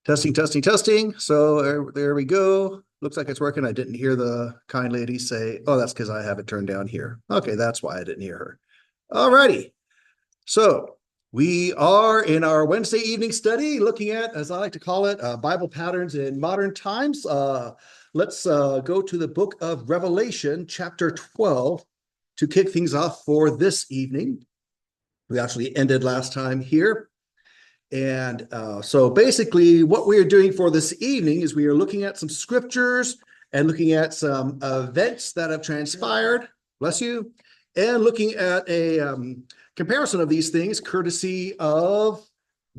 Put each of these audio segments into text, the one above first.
Testing, testing, testing. So there we go. Looks like it's working. I didn't hear the kind lady say, oh, that's because I have it turned down here. Okay, that's why I didn't hear her. All righty. So we are in our Wednesday evening study looking at, as I like to call it, Bible patterns in modern times. Let's go to the book of Revelation, chapter 12, to kick things off for this evening. We actually ended last time here. And so basically, what we are doing for this evening is we are looking at some scriptures and looking at some events that have transpired, bless you, and looking at a comparison of these things courtesy of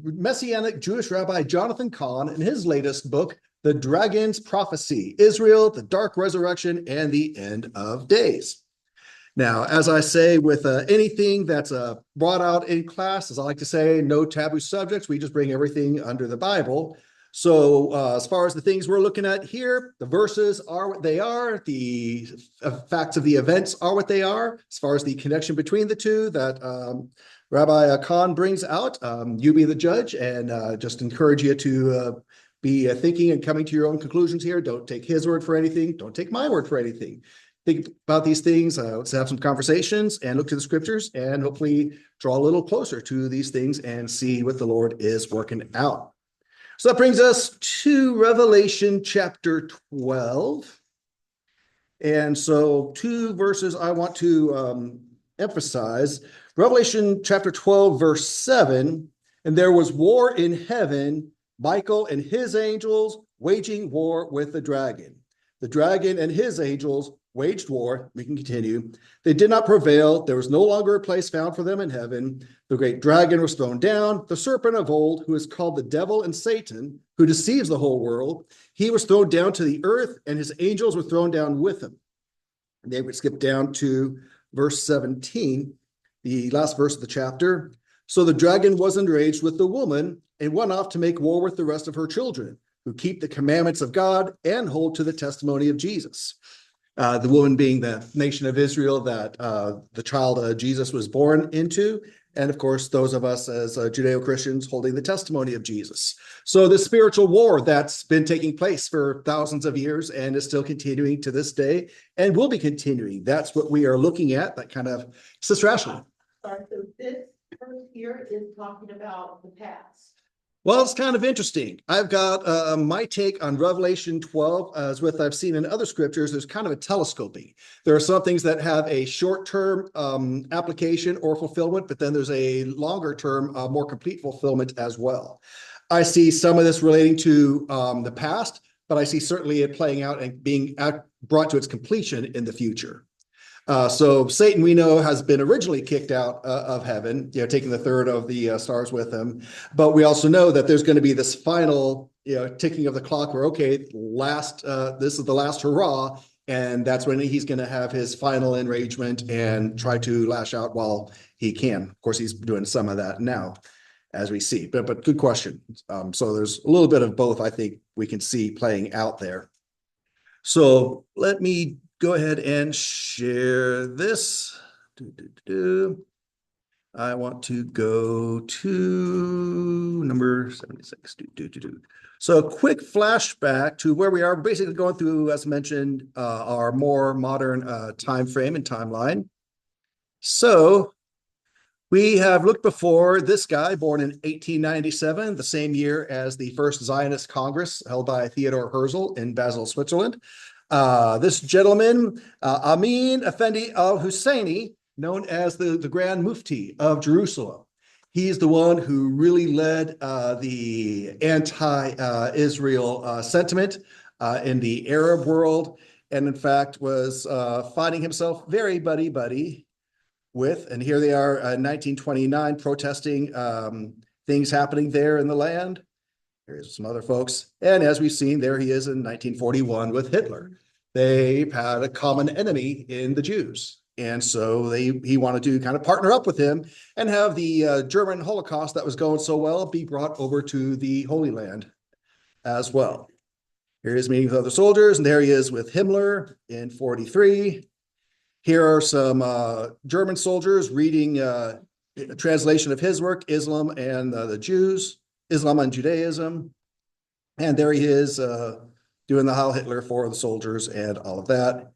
Messianic Jewish Rabbi Jonathan Cahn in his latest book, The Dragon's Prophecy, Israel, the Dark Resurrection, and the End of Days. Now, as I say with anything that's brought out in class, as I like to say, no taboo subjects. We just bring everything under the Bible. So as far as the things we're looking at here, the verses are what they are. The facts of the events are what they are. As far as the connection between the two that Rabbi Khan brings out, you be the judge, and just encourage you to be thinking and coming to your own conclusions here. Don't take his word for anything. Don't take my word for anything. Think about these things. Let's have some conversations and look to the scriptures and hopefully draw a little closer to these things and see what the Lord is working out. So that brings us to Revelation chapter 12. And so two verses I want to emphasize. Revelation chapter 12, verse 7, and there was war in heaven, Michael and his angels waging war with the dragon. The dragon and his angels waged war. We can continue. They did not prevail. There was no longer a place found for them in heaven. The great dragon was thrown down, the serpent of old, who is called the devil and Satan, who deceives the whole world. He was thrown down to the earth, and his angels were thrown down with him. And they would skip down to verse 17, the last verse of the chapter. So the dragon was enraged with the woman and went off to make war with the rest of her children, who keep the commandments of God and hold to the testimony of Jesus. The woman being the nation of Israel that the child Jesus was born into, and of course, those of us as Judeo-Christians holding the testimony of Jesus. So the spiritual war that's been taking place for thousands of years and is still continuing to this day and will be continuing. That's what we are looking at, that kind of Sister Ashley. Sorry, so this verse here is talking about the past. Well, it's kind of interesting. I've got my take on Revelation 12, as with I've seen in other scriptures, there's kind of a telescoping. There are some things that have a short-term application or fulfillment, but then there's a longer-term, more complete fulfillment as well. I see some of this relating to the past, but I see certainly it playing out and being brought to its completion in the future. So Satan, we know, has been originally kicked out of heaven, taking the third of the stars with him. But we also know that there's going to be this final, ticking of the clock where, okay, this is the last hurrah. And that's when he's going to have his final enragement and try to lash out while he can. Of course, he's doing some of that now, as we see. But good question. So there's a little bit of both, I think, we can see playing out there. So let me go ahead and share this. I want to go to number 76. So a quick flashback to where we are, basically going through, as mentioned, our more modern time frame and timeline. So we have looked before this guy, born in 1897, the same year as the first Zionist Congress held by Theodore Herzl in Basel, Switzerland. This gentleman, Amin Effendi al-Husseini, known as the Grand Mufti of Jerusalem. He's the one who really led the anti-Israel sentiment in the Arab world, and in fact was finding himself very buddy-buddy with, and here they are in 1929 protesting things happening there in the land. Here's some other folks. And as we've seen, there he is in 1941 with Hitler. They had a common enemy in the Jews. And so he wanted to kind of partner up with him and have the German Holocaust that was going so well be brought over to the Holy Land as well. Here he is meeting with other soldiers, and there he is with Himmler in 43. Here are some German soldiers reading a translation of his work, Islam and the Jews, Islam and Judaism. And there he is doing the Heil Hitler for the soldiers and all of that.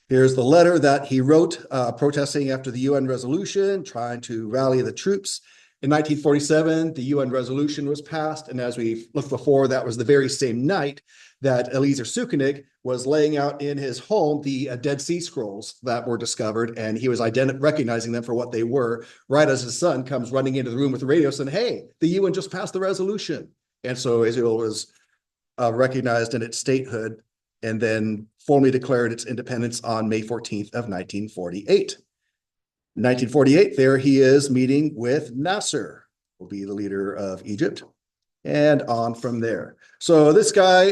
Here's the letter that he wrote protesting after the UN resolution, trying to rally the troops. In 1947, the UN resolution was passed. And as we looked before, that was the very same night that Eliezer Sukenik was laying out in his home the Dead Sea Scrolls that were discovered. And he was recognizing them for what they were, right as his son comes running into the room with the radio saying, hey, the UN just passed the resolution. And so Israel was recognized in its statehood and then formally declared its independence on May 14th of 1948. In 1948, there he is meeting with Nasser, will be the leader of Egypt, and on from there. So this guy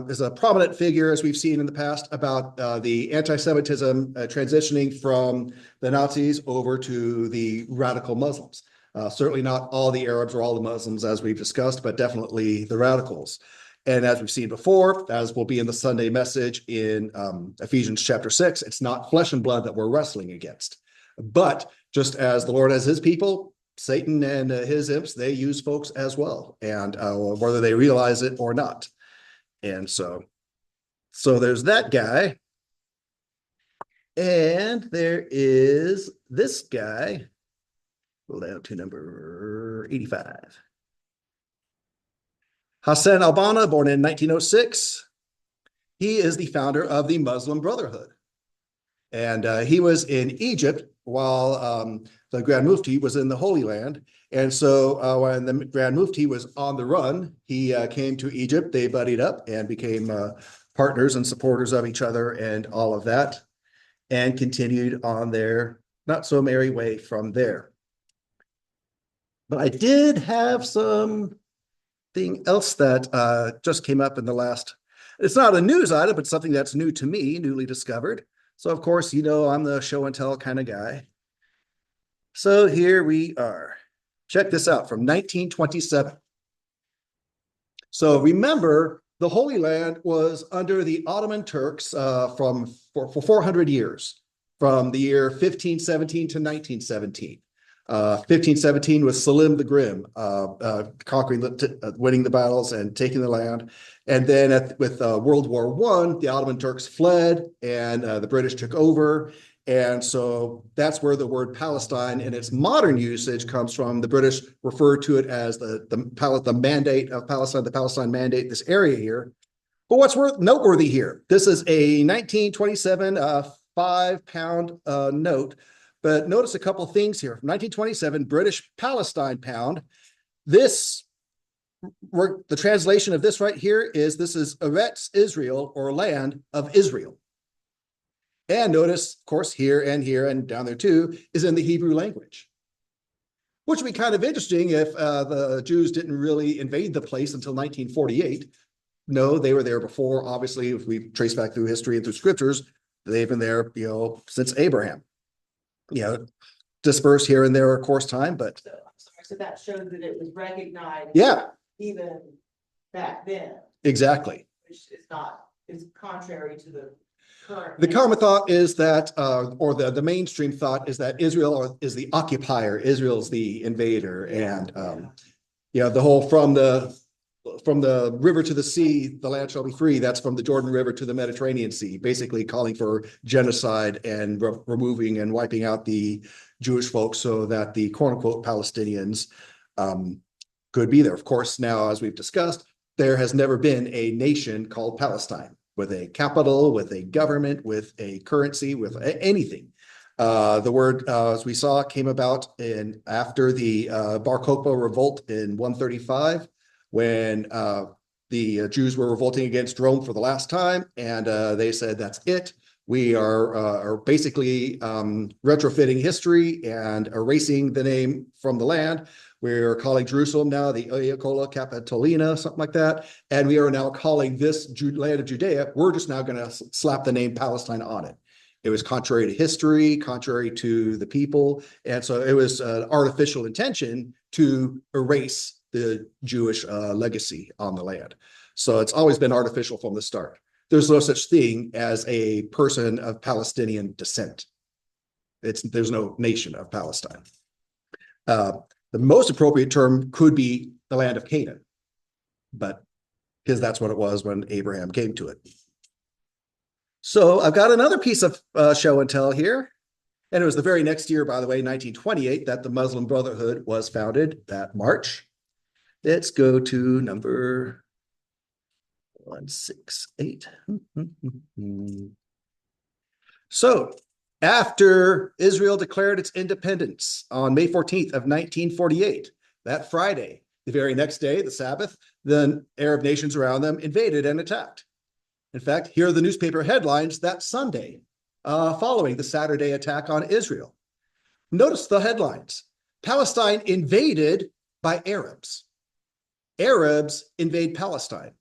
is a prominent figure, as we've seen in the past, about the anti-Semitism transitioning from the Nazis over to the radical Muslims. Certainly not all the Arabs or all the Muslims, as we've discussed, but definitely the radicals. And as we've seen before, as will be in the Sunday message in Ephesians chapter 6, it's not flesh and blood that we're wrestling against. But just as the Lord has his people, Satan and his imps, they use folks as well, and whether they realize it or not. And so there's that guy. And there is this guy, go down to number 85. Hassan al-Banna, born in 1906. He is the founder of the Muslim Brotherhood. And he was in Egypt while the Grand Mufti was in the Holy Land. And so when the Grand Mufti was on the run, he came to Egypt. They buddied up and became partners and supporters of each other and all of that, and continued on their not so merry way from there. But I did have something else that just came up in the last, it's not a news item, but something that's new to me, newly discovered. So, of course, you know, I'm the show and tell kind of guy. So here we are. Check this out from 1927. So remember, the Holy Land was under the Ottoman Turks for 400 years, from the year 1517 to 1917. 1517 was Salim the Grim, conquering, winning the battles and taking the land. And then with World War I, the Ottoman Turks fled and the British took over. And so that's where the word Palestine in its modern usage comes from. The British referred to it as the mandate of Palestine, the Palestine Mandate, this area here. But what's noteworthy here, this is a 1927 £5 note. But notice a couple things here. 1927 British Palestine pound. This, the translation of this right here is, this is Eretz Israel, or land of Israel. And notice, of course, here and down there too, is in the Hebrew language. Which would be kind of interesting if the Jews didn't really invade the place until 1948. No, they were there before. Obviously, if we trace back through history and through scriptures, they've been there, you know, since Abraham. You know, dispersed here and there, of course, time, but so that shows that it was recognized. Yeah, Even back then. Exactly. Which is contrary to the current. The common thought is that, or the mainstream thought is that Israel is the occupier, Israel's the invader, and the whole from the river to the sea, the land shall be free. That's from the Jordan River to the Mediterranean Sea, basically calling for genocide and removing and wiping out the Jewish folks so that the quote unquote Palestinians could be there. Of course, now, as we've discussed, there has never been a nation called Palestine with a capital, with a government, with a currency, with anything. The word, as we saw, came about after the Bar Kokhba revolt in 135. When the Jews were revolting against Rome for the last time, and they said, that's it. We are basically retrofitting history and erasing the name from the land. We're calling Jerusalem now the Oecola Capitolina, something like that. And we are now calling this land of Judea, we're just now going to slap the name Palestine on it. It was contrary to history, contrary to the people. And so it was an artificial intention to erase the Jewish legacy on the land. So it's always been artificial from the start. There's no such thing as a person of Palestinian descent. There's no nation of Palestine. The most appropriate term could be the land of Canaan, but because that's what it was when Abraham came to it. So I've got another piece of show and tell here. And it was the very next year, by the way, 1928, that the Muslim Brotherhood was founded that March. Let's go to number 168. So after Israel declared its independence on May 14th of 1948, that Friday, the very next day, the Sabbath, the Arab nations around them invaded and attacked. In fact, here are the newspaper headlines that Sunday, following the Saturday attack on Israel. Notice the headlines. Palestine invaded by Arabs. Arabs invade Palestine.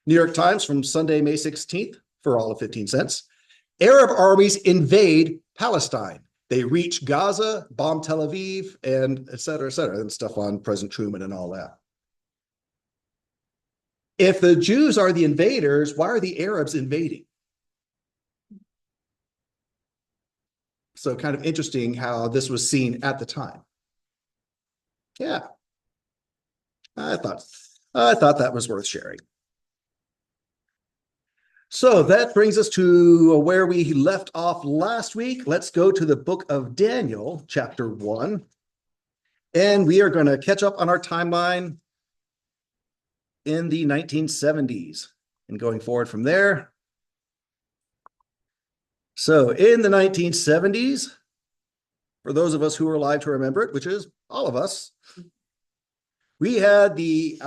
New York Times from Sunday, May 16th, for all of 15 cents. Arab armies invade Palestine. They reach Gaza, bomb Tel Aviv, and et cetera, and stuff on President Truman and all that. If the Jews are the invaders, why are the Arabs invading? So kind of interesting how this was seen at the time. Yeah, I thought that was worth sharing. So that brings us to where we left off last week. Let's go to the book of Daniel, chapter 1. And we are going to catch up on our timeline in the 1970s and going forward from there. So in the 1970s, for those of us who are alive to remember it, which is all of us, we had the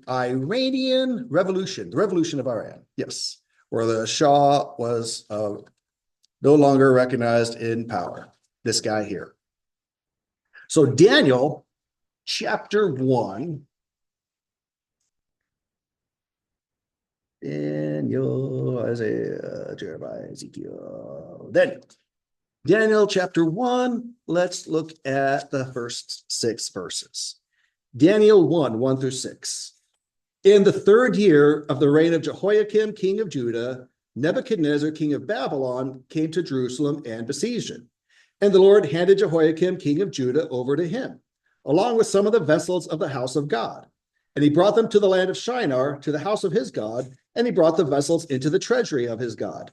Iranian Revolution, the Revolution of Iran, yes, where the Shah was no longer recognized in power, this guy here. So Daniel, chapter 1, Daniel, Isaiah, Jeremiah, Ezekiel, Daniel chapter 1, let's look at the first 6 verses. Daniel 1, 1 through 6. In the 3rd year of the reign of Jehoiakim, king of Judah, Nebuchadnezzar, king of Babylon, came to Jerusalem and besieged it. And the Lord handed Jehoiakim, king of Judah, over to him, along with some of the vessels of the house of God. And he brought them to the land of Shinar, to the house of his God, and he brought the vessels into the treasury of his God.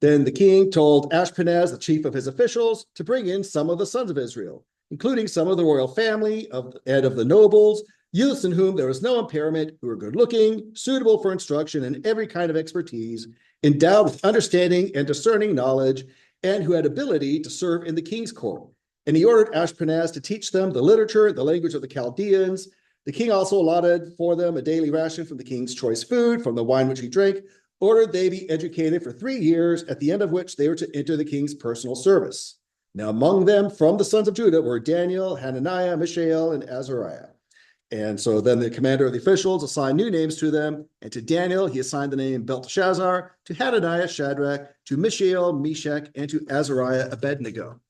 Then the king told Ashpenaz, the chief of his officials, to bring in some of the sons of Israel, including some of the royal family and of the nobles, youths in whom there was no impairment, who were good-looking, suitable for instruction and every kind of expertise, endowed with understanding and discerning knowledge, and who had ability to serve in the king's court. And he ordered Ashpenaz to teach them the literature, the language of the Chaldeans. The king also allotted for them a daily ration from the king's choice food, from the wine which he drank, ordered they be educated for 3 years, at the end of which they were to enter the king's personal service. Now among them from the sons of Judah were Daniel, Hananiah, Mishael, and Azariah. And so then the commander of the officials assigned new names to them, and to Daniel he assigned the name Belteshazzar, to Hananiah Shadrach, to Mishael Meshach, and to Azariah Abednego.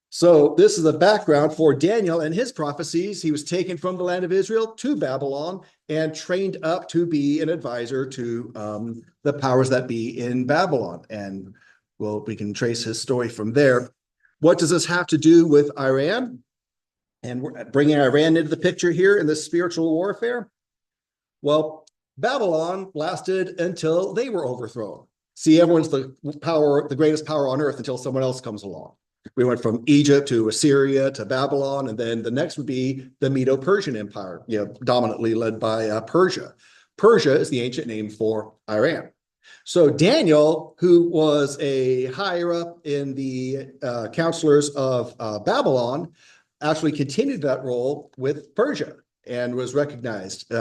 So this is the background for Daniel and his prophecies. He was taken from the land of Israel to Babylon and trained up to be an advisor to the powers that be in Babylon. And well, we can trace his story from there. What does this have to do with Iran? And we're bringing Iran into the picture here in this spiritual warfare. Well, Babylon lasted until they were overthrown. See, everyone's the greatest power on earth until someone else comes along. We went from Egypt to Assyria to Babylon, and then the next would be the Medo-Persian Empire, dominantly led by Persia. Persia is the ancient name for Iran. So Daniel, who was a higher up in the counselors of Babylon, actually continued that role with Persia and was recognized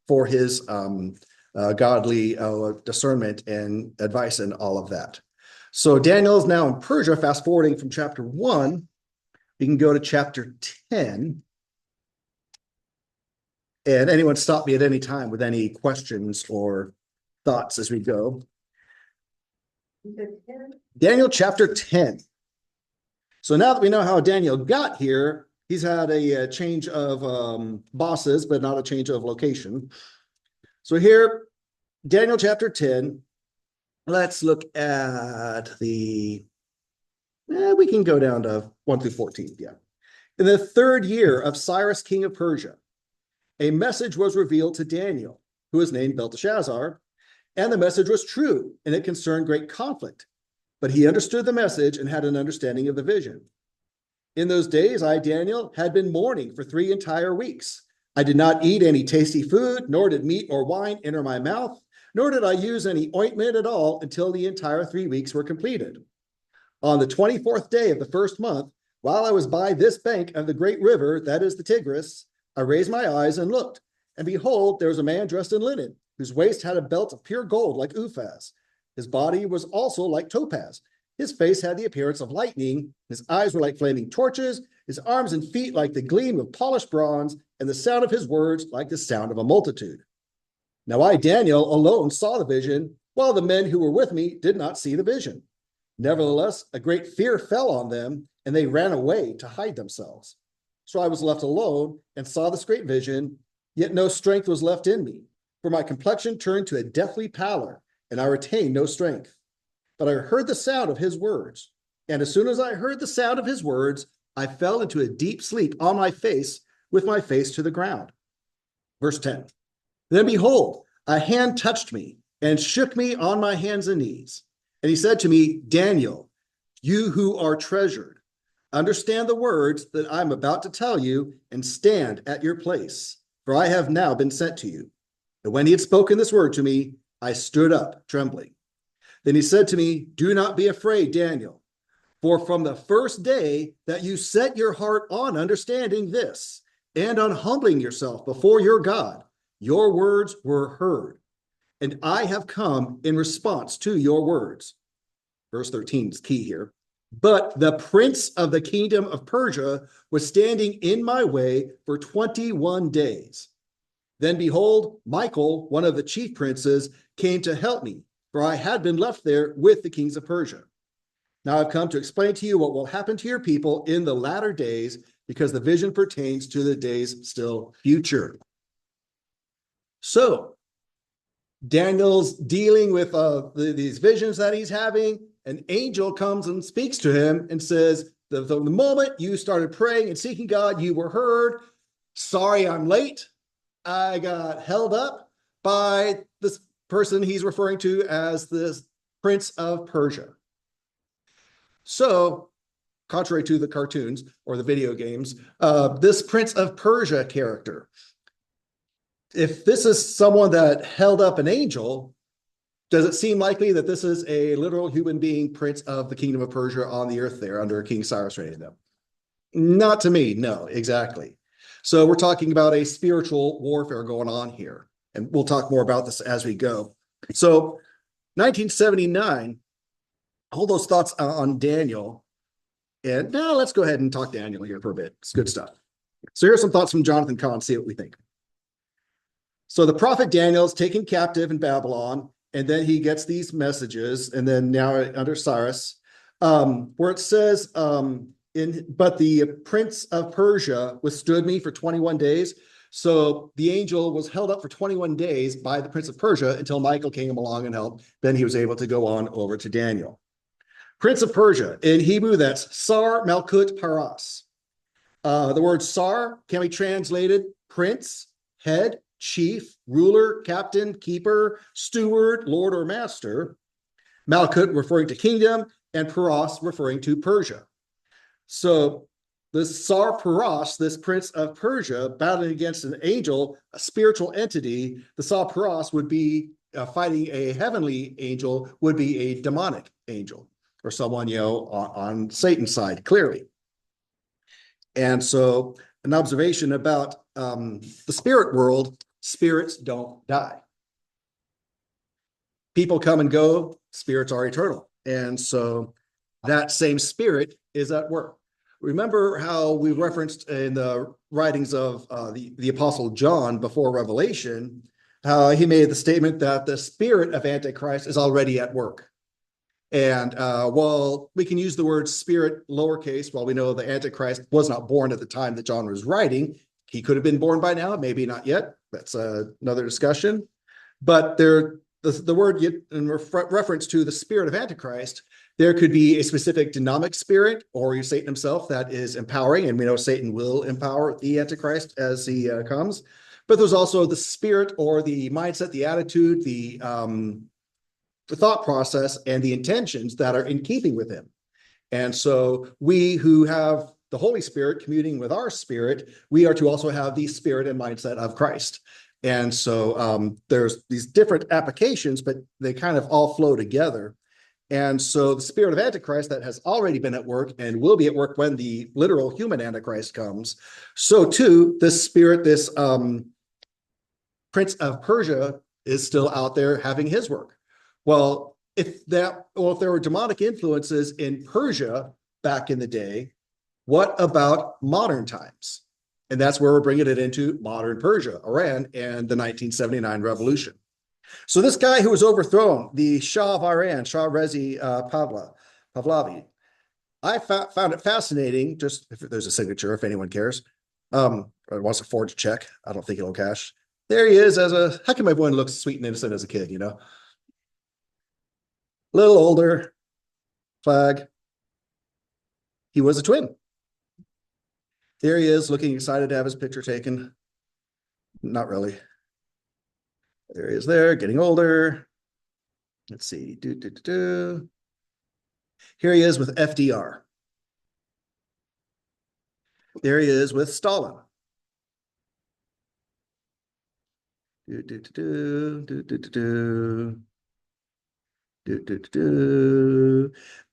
for his godly discernment and advice and all of that. So Daniel is now in Persia. Fast forwarding from chapter 1, we can go to chapter 10. And anyone stop me at any time with any questions or thoughts as we go. Daniel chapter 10. So now that we know how Daniel got here, he's had a change of bosses, but not a change of location. So here, Daniel chapter 10. Let's look at we can go down to 1 through 14, yeah. In the 3rd year of Cyrus, king of Persia, a message was revealed to Daniel, who is named Belteshazzar, and the message was true, and it concerned great conflict. But he understood the message and had an understanding of the vision. In those days, I, Daniel, had been mourning for 3 entire weeks. I did not eat any tasty food, nor did meat or wine enter my mouth, nor did I use any ointment at all until the entire 3 weeks were completed. On the 24th day of the first month, while I was by this bank of the great river, that is the Tigris, I raised my eyes and looked, and behold, there was a man dressed in linen, whose waist had a belt of pure gold like Uphaz. His body was also like topaz. His face had the appearance of lightning. His eyes were like flaming torches. His arms and feet like the gleam of polished bronze, and the sound of his words like the sound of a multitude. Now I, Daniel, alone saw the vision, while the men who were with me did not see the vision. Nevertheless, a great fear fell on them, and they ran away to hide themselves. So I was left alone and saw this great vision, yet no strength was left in me, for my complexion turned to a deathly pallor, and I retained no strength. But I heard the sound of his words, and as soon as I heard the sound of his words, I fell into a deep sleep on my face, with my face to the ground. Verse 10. Then behold, a hand touched me and shook me on my hands and knees. And he said to me, Daniel, you who are treasured, understand the words that I'm about to tell you and stand at your place, for I have now been sent to you. And when he had spoken this word to me, I stood up trembling. Then he said to me, do not be afraid, Daniel, for from the first day that you set your heart on understanding this and on humbling yourself before your God, your words were heard, and I have come in response to your words. Verse 13 is key here. But the prince of the kingdom of Persia was standing in my way for 21 days. Then behold, Michael, one of the chief princes, came to help me, for I had been left there with the kings of Persia. Now I've come to explain to you what will happen to your people in the latter days, because the vision pertains to the days still future. So Daniel's dealing with these visions that he's having. An angel comes and speaks to him and says, the moment you started praying and seeking God, you were heard. Sorry, I'm late. I got held up by this person he's referring to as this Prince of Persia. So, contrary to the cartoons or the video games, this Prince of Persia character, if this is someone that held up an angel, does it seem likely that this is a literal human being, prince of the kingdom of Persia on the earth there under King Cyrus reigning them? Not to me, no, exactly. So we're talking about a spiritual warfare going on here, and we'll talk more about this as we go. So 1979, all those thoughts on Daniel, and now let's go ahead and talk Daniel here for a bit. It's good stuff. So here's some thoughts from Jonathan Kahn, see what we think. So the prophet Daniel is taken captive in Babylon, and then he gets these messages, and then now under Cyrus, where it says, but the prince of Persia withstood me for 21 days. So the angel was held up for 21 days by the prince of Persia until Michael came along and helped. Then he was able to go on over to Daniel. Prince of Persia, in Hebrew, that's Sar Malkut Paras. The word Sar can be translated prince, head, chief, ruler, captain, keeper, steward, lord, or master. Malkut referring to kingdom, and Paras referring to Persia. So this Sar Paras, this prince of Persia, battling against an angel, a spiritual entity, the Sar Paras would be fighting a heavenly angel, would be a demonic angel, or someone, on Satan's side, clearly. And so an observation about the spirit world, spirits don't die. People come and go, spirits are eternal. And so that same spirit is at work. Remember how we referenced in the writings of the Apostle John before Revelation, how he made the statement that the spirit of Antichrist is already at work. And while we can use the word spirit lowercase, while we know the Antichrist was not born at the time that John was writing, he could have been born by now, maybe not yet. That's another discussion. But the word in reference to the spirit of Antichrist, there could be a specific dynamic spirit or Satan himself that is empowering. And we know Satan will empower the Antichrist as he comes. But there's also the spirit or the mindset, the attitude, the thought process, and the intentions that are in keeping with him. And so we who have the Holy Spirit communing with our spirit, we are to also have the spirit and mindset of Christ. And so there's these different applications, but they kind of all flow together. And so the spirit of Antichrist that has already been at work and will be at work when the literal human Antichrist comes. So too, this spirit, this Prince of Persia is still out there having his work. Well, if there were demonic influences in Persia back in the day, what about modern times? And that's where we're bringing it into modern Persia, Iran, and the 1979 revolution. So this guy who was overthrown, the Shah of Iran, Shah Reza Pahlavi, I found it fascinating, just if there's a signature, if anyone cares, or wants to forge a check. I don't think it'll cash. There he is how come everyone looks sweet and innocent as a kid, A little older, flag. He was a twin. There he is, looking excited to have his picture taken. Not really. There he is there, getting older. Let's see. Here he is with FDR. There he is with Stalin. There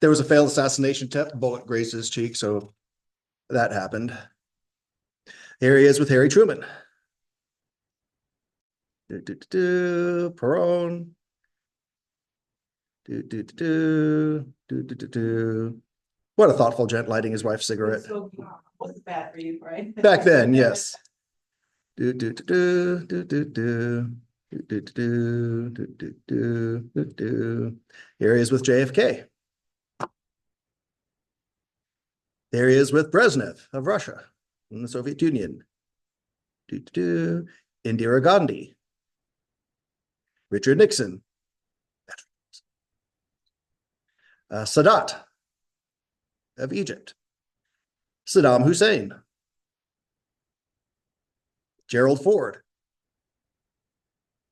was a failed assassination attempt, bullet grazed his cheek, so that happened. Here he is with Harry Truman. Perón. What a thoughtful gent lighting his wife's cigarette. So was bad for you, right? Back then, yes. Here he is with JFK. There he is with Brezhnev of Russia and the Soviet Union. Indira Gandhi. Richard Nixon. Sadat of Egypt. Saddam Hussein. Gerald Ford.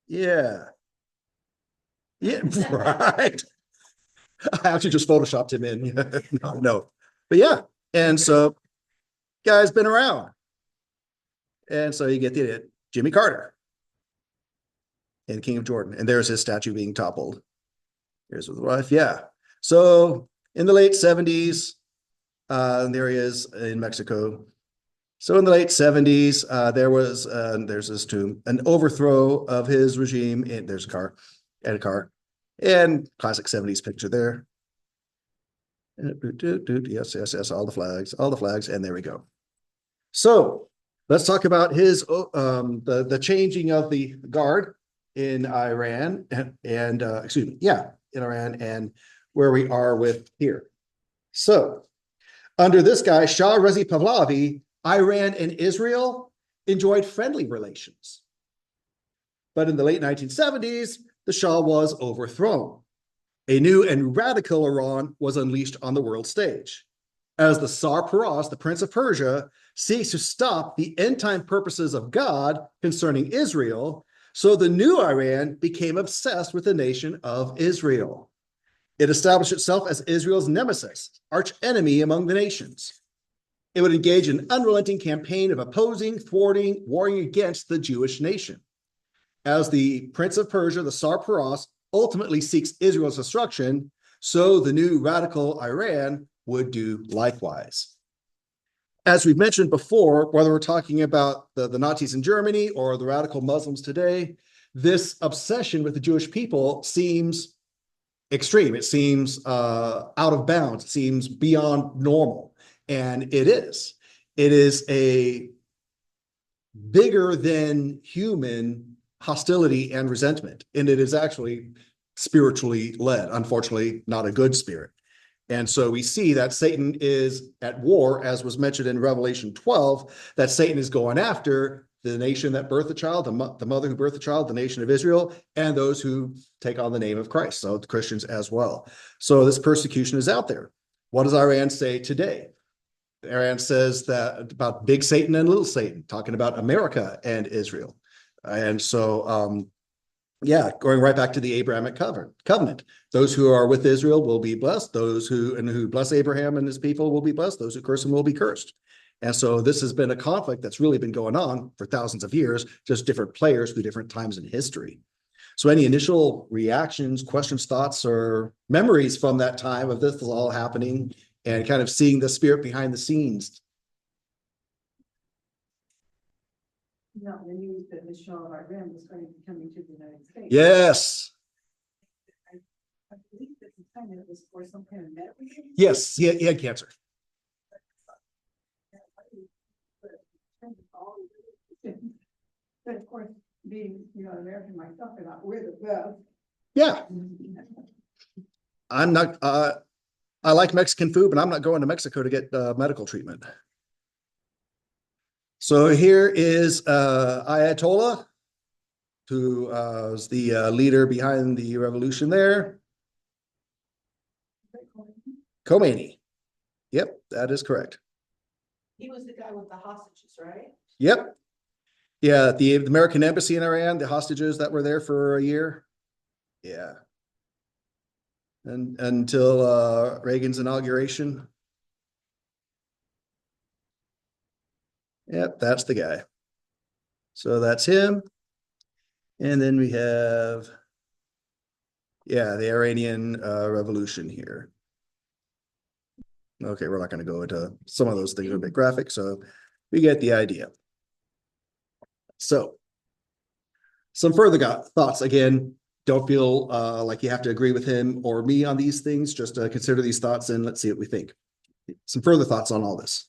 Yeah. Yeah, right. I actually just photoshopped him in. No. But yeah. And so, guy's been around. And so you get the Jimmy Carter and King of Jordan. And there's his statue being toppled. Here's his wife. Yeah. So in the late 70s, there he is in Mexico. So in the late 70s, there's his tomb, an overthrow of his regime. And there's a car, and classic 70s picture there. Yes, all the flags, and there we go. So let's talk about his the changing of the guard in Iran and in Iran and where we are with here. So under this guy, Shah Reza Pahlavi, Iran and Israel enjoyed friendly relations. But in the late 1970s, the Shah was overthrown. A new and radical Iran was unleashed on the world stage. As the Tsar Peres, the Prince of Persia, seeks to stop the end-time purposes of God concerning Israel, so the new Iran became obsessed with the nation of Israel. It established itself as Israel's nemesis, arch enemy among the nations. It would engage in an unrelenting campaign of opposing, thwarting, warring against the Jewish nation. As the Prince of Persia, the Tsar Peres, ultimately seeks Israel's destruction, so the new radical Iran would do likewise. As we've mentioned before, whether we're talking about the Nazis in Germany or the radical Muslims today, this obsession with the Jewish people seems extreme. It seems out of bounds. It seems beyond normal. And it is. It is a bigger than human hostility and resentment. And it is actually spiritually led, unfortunately, not a good spirit. And so we see that Satan is at war, as was mentioned in Revelation 12, that Satan is going after the nation that birthed the child, the mother who birthed the child, the nation of Israel, and those who take on the name of Christ, so the Christians as well. So this persecution is out there. What does Iran say today? Arian says that about big Satan and little Satan, talking about America and Israel. And so, yeah, going right back to the Abrahamic covenant. Those who are with Israel will be blessed. Those who bless Abraham and his people will be blessed. Those who curse him will be cursed. And so this has been a conflict that's really been going on for thousands of years, just different players through different times in history. So any initial reactions, questions, thoughts, or memories from that time of this all happening and kind of seeing the spirit behind the scenes? No, the news that the Shah of Iran was going to be coming to the United States. Yes. I believe that the time it was for some kind of medical. Yes, he had cancer. But of course, being, American myself, I thought, we're the best. Yeah. I'm not, I like Mexican food, but I'm not going to Mexico to get medical treatment. So here is Ayatollah, who was the leader behind the revolution there. Khomeini. Yep, that is correct. He was the guy with the hostages, right? Yep. Yeah, the American embassy in Iran, the hostages that were there for a year. Yeah. And until Reagan's inauguration. Yep, that's the guy. So that's him. And then we have, yeah, the Iranian Revolution here. Okay, we're not going to go into some of those things are a bit graphic, so we get the idea. So some further thoughts. Again, don't feel like you have to agree with him or me on these things. Just consider these thoughts and let's see what we think. Some further thoughts on all this.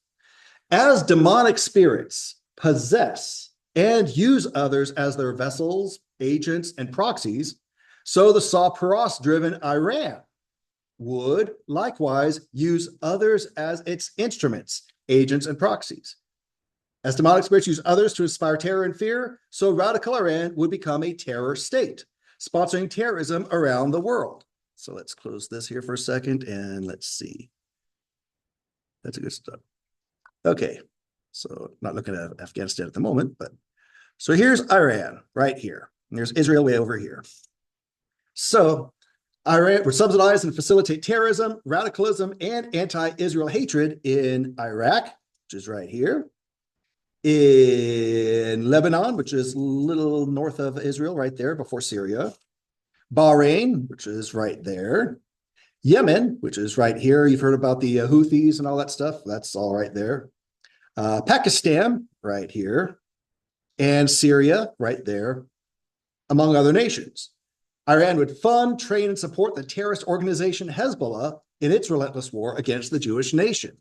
As demonic spirits possess and use others as their vessels, agents, and proxies, so the Saparos-driven Iran would likewise use others as its instruments, agents, and proxies. As demonic spirits use others to inspire terror and fear, so radical Iran would become a terror state, sponsoring terrorism around the world. So let's close this here for a second and let's see. That's a good stuff. Okay, so not looking at Afghanistan at the moment, but so here's Iran right here. And there's Israel way over here. So Iran would subsidize and facilitate terrorism, radicalism, and anti-Israel hatred in Iraq, which is right here, in Lebanon, which is a little north of Israel, right there before Syria, Bahrain, which is right there, Yemen, which is right here. You've heard about the Houthis and all that stuff. That's all right there. Pakistan, right here, and Syria, right there, among other nations. Iran would fund, train, and support the terrorist organization Hezbollah in its relentless war against the Jewish nation.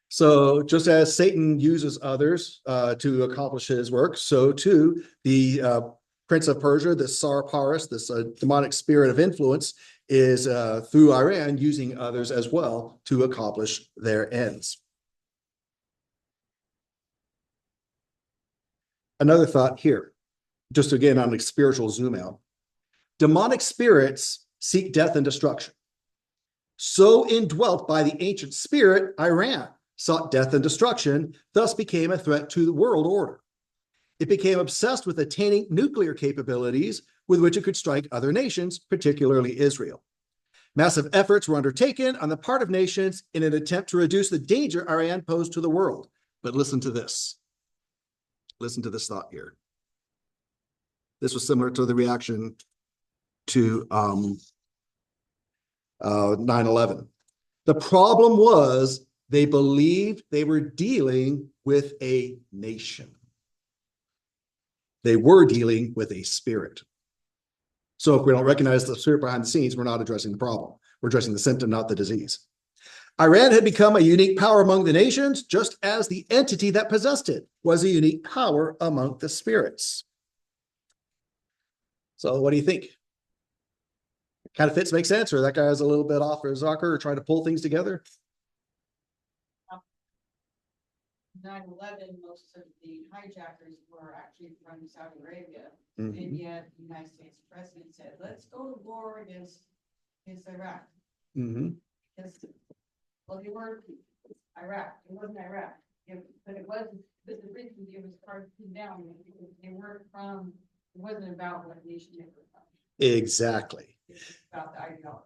So just as Satan uses others to accomplish his work, so too the Prince of Persia, this Tsar Paris, this demonic spirit of influence, is through Iran using others as well to accomplish their ends. Another thought here, just again on a spiritual zoom out. Demonic spirits seek death and destruction. So indwelt by the ancient spirit, Iran sought death and destruction, thus became a threat to the world order. It became obsessed with attaining nuclear capabilities with which it could strike other nations, particularly Israel. Massive efforts were undertaken on the part of nations in an attempt to reduce the danger Iran posed to the world. But listen to this. Listen to this thought here. This was similar to the reaction to 9/11. The problem was they believed they were dealing with a nation. They were dealing with a spirit. So if we don't recognize the spirit behind the scenes, we're not addressing the problem. We're addressing the symptom, not the disease. Iran had become a unique power among the nations, just as the entity that possessed it was a unique power among the spirits. So what do you think? Kind of fits, makes sense, or that guy's a little bit off his rocker or trying to pull things together? 9/11, most of the hijackers were actually from Saudi Arabia. Mhm. And yet the United States president said, let's go to war against Iraq. Mm-hmm. Because, well, they were Iraq, it wasn't Iraq, but it was, but the reason it was hard to pin down was because they weren't from, it wasn't about what nation they were from. Exactly. It was about the ideology.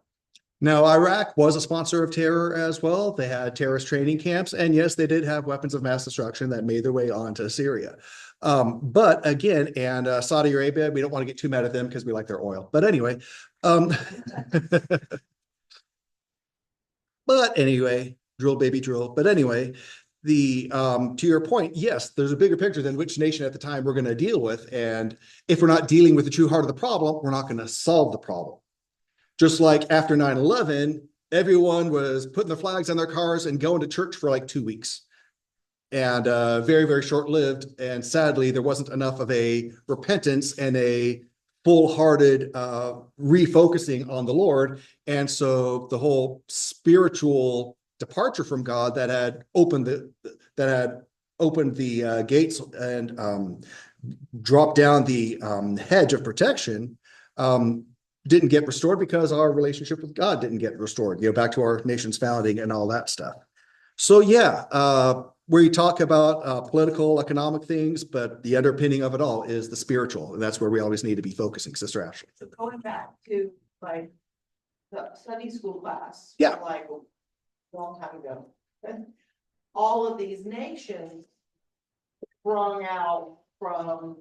Now, Iraq was a sponsor of terror as well. They had terrorist training camps, and yes, they did have weapons of mass destruction that made their way onto Syria. But again, and Saudi Arabia, we don't want to get too mad at them because we like their oil. But anyway, but anyway, drill baby drill. But anyway, the to your point, yes, there's a bigger picture than which nation at the time we're going to deal with, and if we're not dealing with the true heart of the problem, we're not going to solve the problem. Just like after 9/11, everyone was putting the flags on their cars and going to church for like 2 weeks. And very, very short lived. And sadly, there wasn't enough of a repentance and a full hearted refocusing on the Lord. And so the whole spiritual departure from God that had opened the gates and dropped down the hedge of protection didn't get restored because our relationship with God didn't get restored, back to our nation's founding and all that stuff. So yeah, where you talk about political, economic things, but the underpinning of it all is the spiritual. And that's where we always need to be focusing, Sister Ashley. So going back to like the Sunday school class. Yeah. Like a long time ago. All of these nations sprung out from.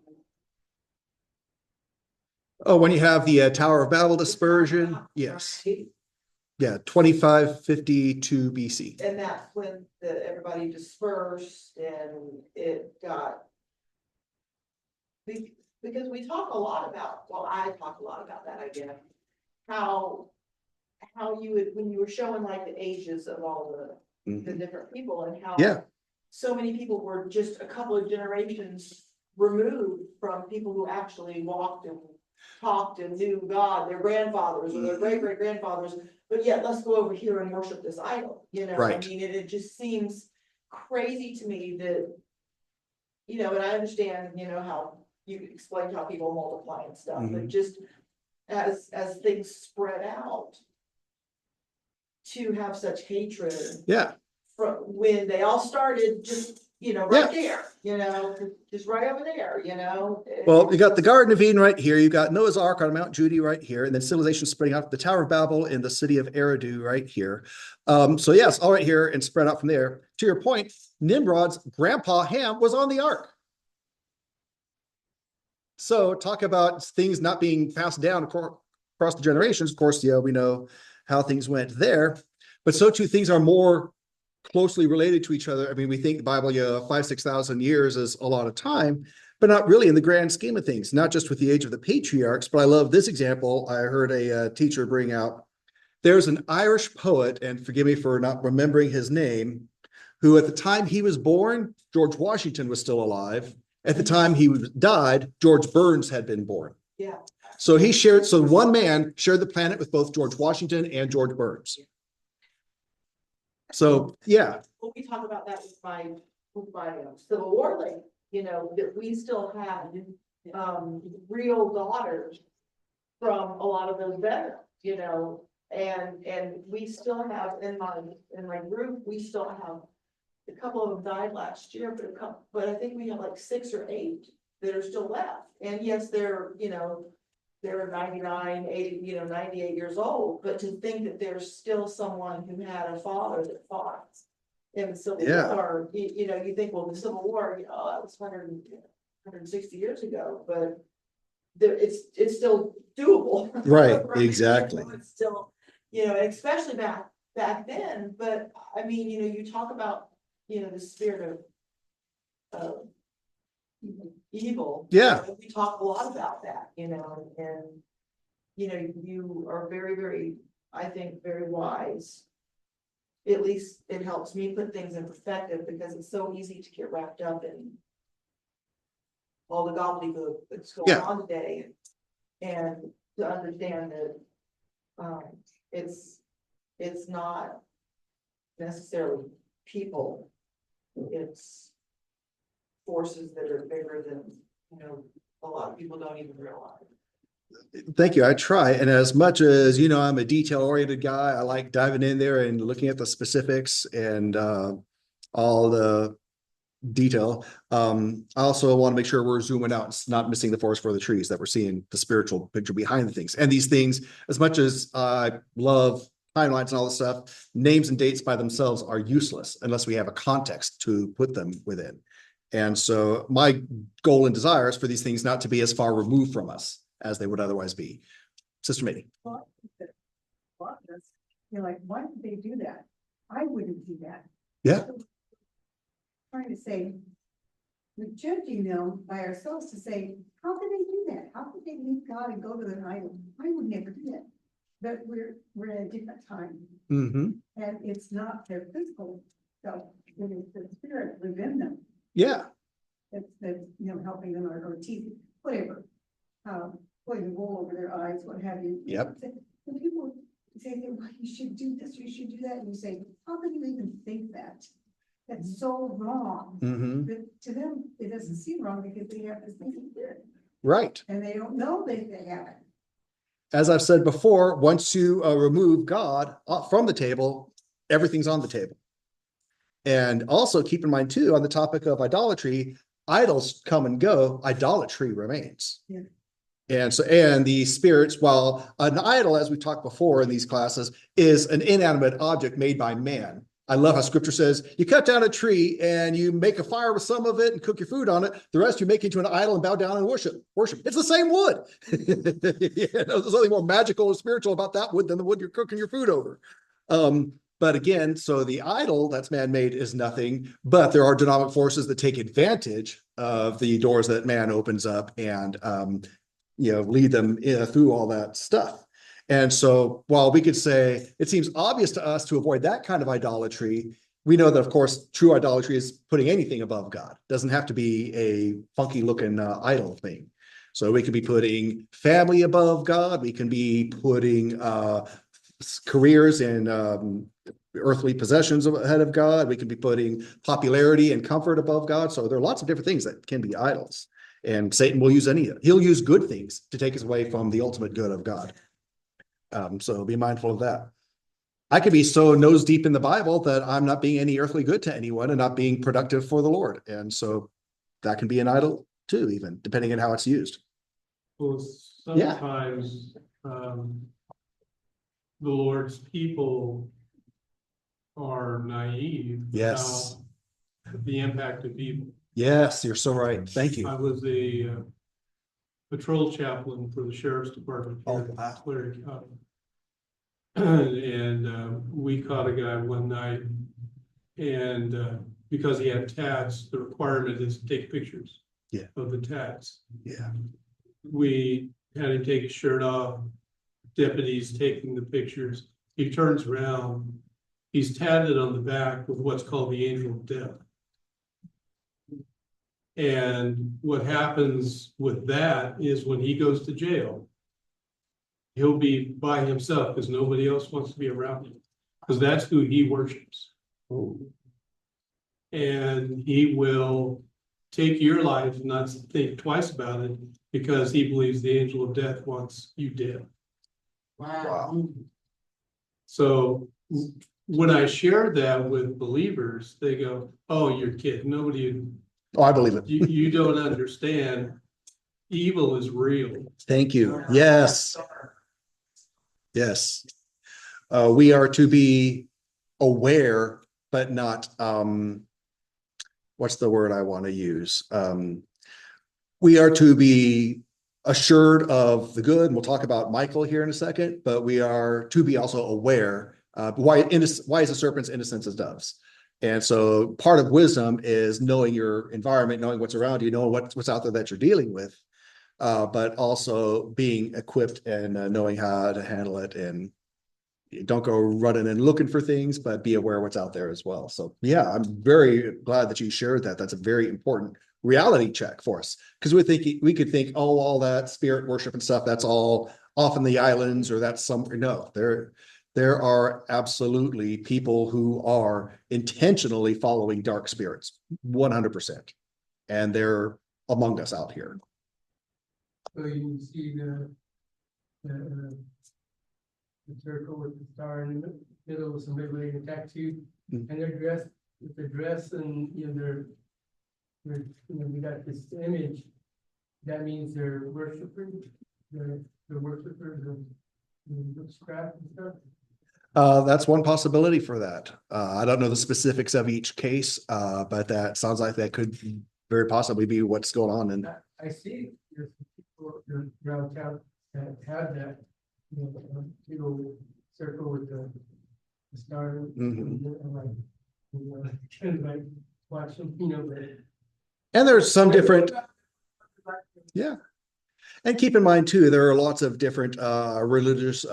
Oh, when you have the Tower of Babel dispersion, yes. Right? Yeah, 2552 BC. And that's when everybody dispersed and it got. Because we talk a lot about, well, I talk a lot about that, I guess. How you would, when you were showing like the ages of all the different people and how. Yeah. So many people were just a couple of generations removed from people who actually walked and talked and knew God, their grandfathers or their great great grandfathers, but yet let's go over here and worship this idol, Right. I mean, it just seems crazy to me that, and I understand, how you explained how people multiply and stuff, but just as things spread out to have such hatred. Yeah. From when they all started, just, right there, just right over there, Well, you got the Garden of Eden right here. You got Noah's Ark on Mount Judy right here, and then civilization spreading out the Tower of Babel in the city of Eridu right here. So yes, all right here and spread out from there. To your point, Nimrod's grandpa Ham was on the ark. So talk about things not being passed down across the generations. Of course, we know how things went there, but so too things are more closely related to each other. I mean, we think the Bible, 5,000-6,000 years is a lot of time, but not really in the grand scheme of things, not just with the age of the patriarchs. But I love this example. I heard a teacher bring out, there's an Irish poet, and forgive me for not remembering his name, who at the time he was born, George Washington was still alive. At the time he died, George Burns had been born. Yeah. So one man shared the planet with both George Washington and George Burns. So, yeah. Well, we talk about that with my Civil War lady, that we still have real daughters from a lot of those veterans, and we still have in my group, we still have a couple of them died last year, but I think we have like 6 or 8 that are still left. And yes, they're 99, 80, 98 years old, but to think that there's still someone who had a father that fought in the Civil War, you think, well, the Civil War, that was 160 years ago, but it's still doable. Right, exactly. It's still, especially back then, but I mean, you talk about, the spirit of evil. Yeah. We talk a lot about that, and you are very, very, I think, very wise. At least it helps me put things in perspective because it's so easy to get wrapped up in all the gobbledygook that's going on today, and to understand that it's not necessarily people, it's forces that are bigger than a lot of people don't even realize. Thank you. I try. And as much as, I'm a detail oriented guy, I like diving in there and looking at the specifics and all the detail. I also want to make sure we're zooming out, it's not missing the forest for the trees, that we're seeing the spiritual picture behind the things. And these things, as much as I love timelines and all this stuff, names and dates by themselves are useless unless we have a context to put them within. And so my goal and desire is for these things not to be as far removed from us as they would otherwise be. Sister Mady. Well, you're like, why did they do that? I wouldn't do that. Yeah. Trying to say, we're judging them by ourselves to say, how could they do that? How could they leave God and go to an idol? I would never do that. But we're at a different time. Mm-hmm. And it's not their physical self, it is the spirit within them. Yeah. That's helping them or teaching, whatever. Putting wool over their eyes, what have you. Yep. When people say, well, you should do this, or you should do that, and you say, how can you even think that? That's so wrong. Mm-hmm. But to them, it doesn't seem wrong because they have this thinking spirit. Right. And they don't know they have it. As I've said before, once you remove God from the table, everything's on the table. And also keep in mind too, on the topic of idolatry, idols come and go, idolatry remains. Yeah. And the spirits, while an idol, as we talked before in these classes, is an inanimate object made by man. I love how scripture says you cut down a tree and you make a fire with some of it and cook your food on it. The rest you make into an idol and bow down and worship. It's the same wood. There's nothing more magical or spiritual about that wood than the wood you're cooking your food over. But again, so the idol that's man-made is nothing, but there are dynamic forces that take advantage of the doors that man opens up and lead them through all that stuff. And so while we could say it seems obvious to us to avoid that kind of idolatry, we know that, of course, true idolatry is putting anything above God. It doesn't have to be a funky looking idol thing. So we could be putting family above God. We can be putting careers and earthly possessions ahead of God. We can be putting popularity and comfort above God. So there are lots of different things that can be idols. And Satan will use any of it. He'll use good things to take us away from the ultimate good of God. So be mindful of that. I could be so nose deep in the Bible that I'm not being any earthly good to anyone and not being productive for the Lord. And so that can be an idol too, even depending on how it's used. Well, sometimes the Lord's people are naive. Yes. About the impact of evil. Yes, you're so right. Thank you. I was a patrol chaplain for the sheriff's department here in Clary County. And we caught a guy one night, and because he had tats, the requirement is to take pictures of the tats. Yeah. We had him take his shirt off, deputies taking the pictures. He turns around, he's tatted on the back with what's called the angel of death. And what happens with that is when he goes to jail, he'll be by himself because nobody else wants to be around him, because that's who he worships. Oh. And he will take your life and not think twice about it because he believes the angel of death wants you dead. Wow. So when I share that with believers, they go, oh, you're kidding. Nobody. Oh, I believe it. You don't understand. Evil is real. Thank you. Yes. Yes. We are to be aware, but not, what's the word I want to use? We are to be assured of the good. And we'll talk about Michael here in a second, but we are to be also aware. Why is the serpent's innocence as doves? And so part of wisdom is knowing your environment, knowing what's around you, knowing what's out there that you're dealing with, but also being equipped and knowing how to handle it. And don't go running and looking for things, but be aware of what's out there as well. So yeah, I'm very glad that you shared that. That's a very important reality check for us, because we could think, oh, all that spirit worship and stuff, that's all off in the islands, or that's somewhere. No, there are absolutely people who are intentionally following dark spirits, 100%. And they're among us out here. So you see the circle with the star in the middle with somebody wearing a tattoo, Mm. and they're dressed with the dress and, we got this image. That means they're worshipers, they're worshipers of witchcraft and stuff. That's one possibility for that. I don't know the specifics of each case, but that sounds like that could very possibly be what's going on. And I see there's people around town that have that, little circle with the star. Mhm. I'm like, kind of like watch them, and there's some different, yeah. And keep in mind too, there are lots of different religious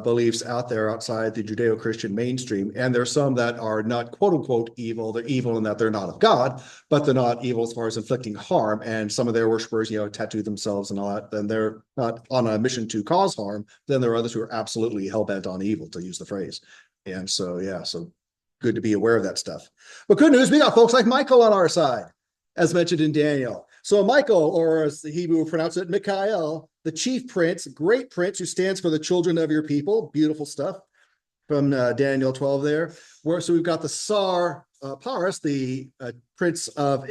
beliefs out there outside the Judeo-Christian mainstream, and there's some that are not quote unquote evil. They're evil in that they're not of God, but they're not evil as far as inflicting harm. And some of their worshipers, tattoo themselves and all that, then they're not on a mission to cause harm. Then there are others who are absolutely hell-bent on evil, to use the phrase. And so, yeah, so good to be aware of that stuff. But good news, we got folks like Michael on our side, as mentioned in Daniel. So Michael, or as the Hebrew would pronounce it, Michael, the chief prince, great prince who stands for the children of your people. Beautiful stuff from Daniel 12 there. So we've got the Tsar Paris, the prince of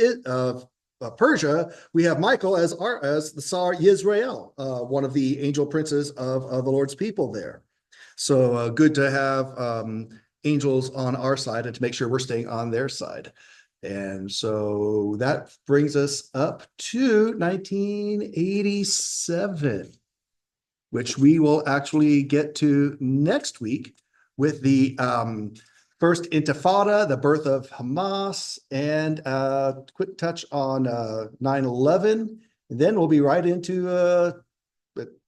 Persia. We have Michael as the Tsar Yisrael, one of the angel princes of the Lord's people there. So good to have angels on our side and to make sure we're staying on their side. And so that brings us up to 1987, which we will actually get to next week with the first Intifada, the birth of Hamas, and a quick touch on 9/11. And then we'll be right into a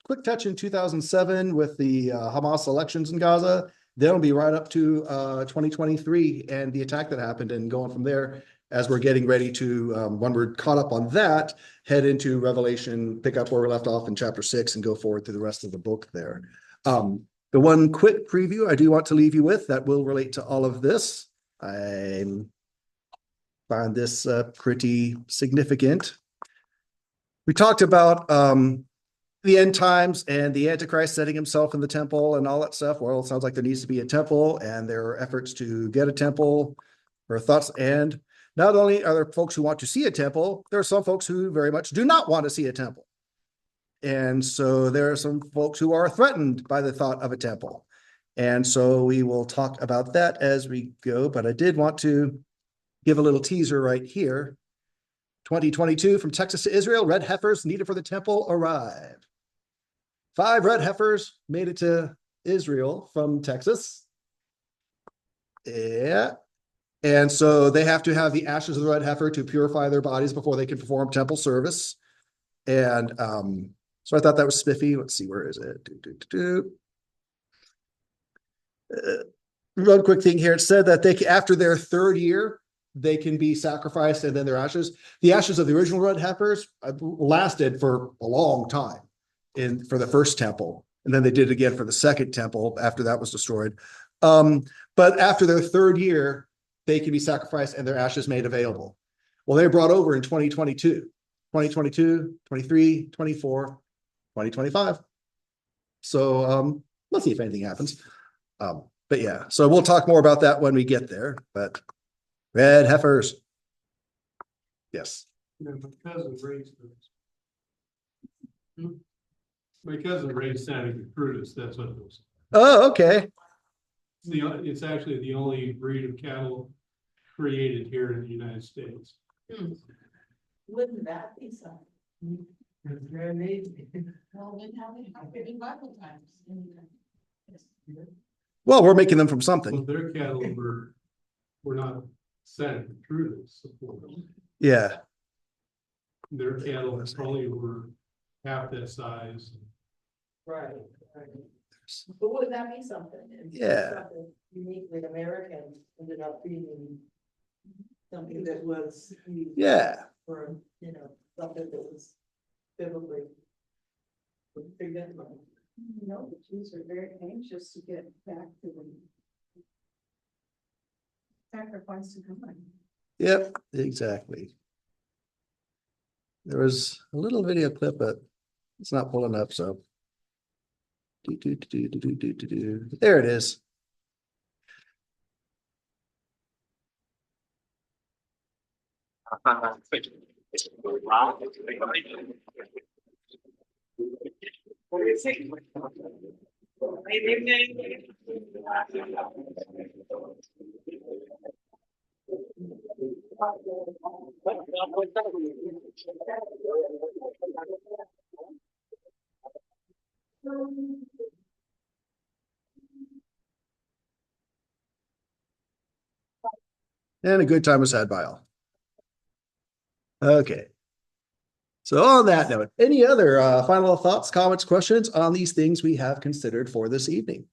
quick touch in 2007 with the Hamas elections in Gaza. Then we'll be right up to 2023 and the attack that happened, and going from there as we're getting ready to, when we're caught up on that, head into Revelation, pick up where we left off in chapter 6 and go forward through the rest of the book there. The one quick preview I do want to leave you with that will relate to all of this. I find this pretty significant. We talked about the end times and the Antichrist setting himself in the temple and all that stuff. Well, it sounds like there needs to be a temple, and there are efforts to get a temple, or thoughts. And not only are there folks who want to see a temple, there are some folks who very much do not want to see a temple. And so there are some folks who are threatened by the thought of a temple. And so we will talk about that as we go. But I did want to give a little teaser right here. 2022 from Texas to Israel, red heifers needed for the temple arrive. 5 red heifers made it to Israel from Texas. Yeah. And so they have to have the ashes of the red heifer to purify their bodies before they can perform temple service. And so I thought that was spiffy. Let's see, where is it? One quick thing here. It said that they, after their 3rd year, they can be sacrificed, and then their ashes. The ashes of the original red heifers lasted for a long time for the first temple. And then they did it again for the second temple after that was destroyed. But after their 3rd year, they can be sacrificed and their ashes made available. Well, they brought over in 2022, 23, 24, 2025. So let's see if anything happens. But yeah, so we'll talk more about that when we get there. But red heifers. Yes. My cousin raised those. My cousin raised Santa Cruz. That's what it was. Oh, okay. It's actually the only breed of cattle created here in the United States. Wouldn't that be something? It's very amazing. Well, then how many happened in Bible times? Well, we're making them from So something. their cattle were not Santa Cruz, of course. Yeah. Their cattle probably were half that size. Right. But wouldn't that be something? Yeah. Something uniquely American ended up being something that was. Yeah. For, something that was biblically. No, the Jews are very anxious to get back to the sacrifice to God. Yep, exactly. There was a little video clip, but it's not pulling up, so. There it is. And a good time was had by all. Okay. So on that note, any other final thoughts, comments, questions on these things we have considered for this evening?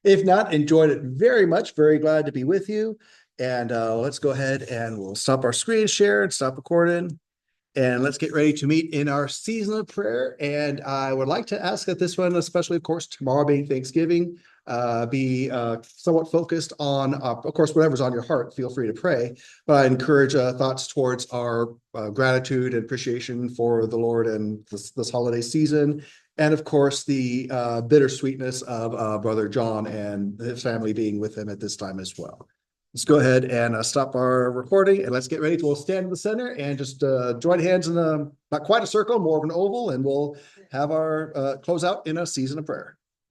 If not, enjoyed it very much. Very glad to be with you. And let's go ahead and we'll stop our screen share and stop recording. And let's get ready to meet in our season of prayer. And I would like to ask that this one, especially, of course, tomorrow being Thanksgiving, be somewhat focused on, of course, whatever's on your heart, feel free to pray. But I encourage thoughts towards our gratitude and appreciation for the Lord and this holiday season. And of course, the bittersweetness of Brother John and his family being with him at this time as well. Let's go ahead and stop our recording and let's get ready to, we'll stand in the center and just join hands in a, not quite a circle, more of an oval, and we'll have our close out in a season of prayer.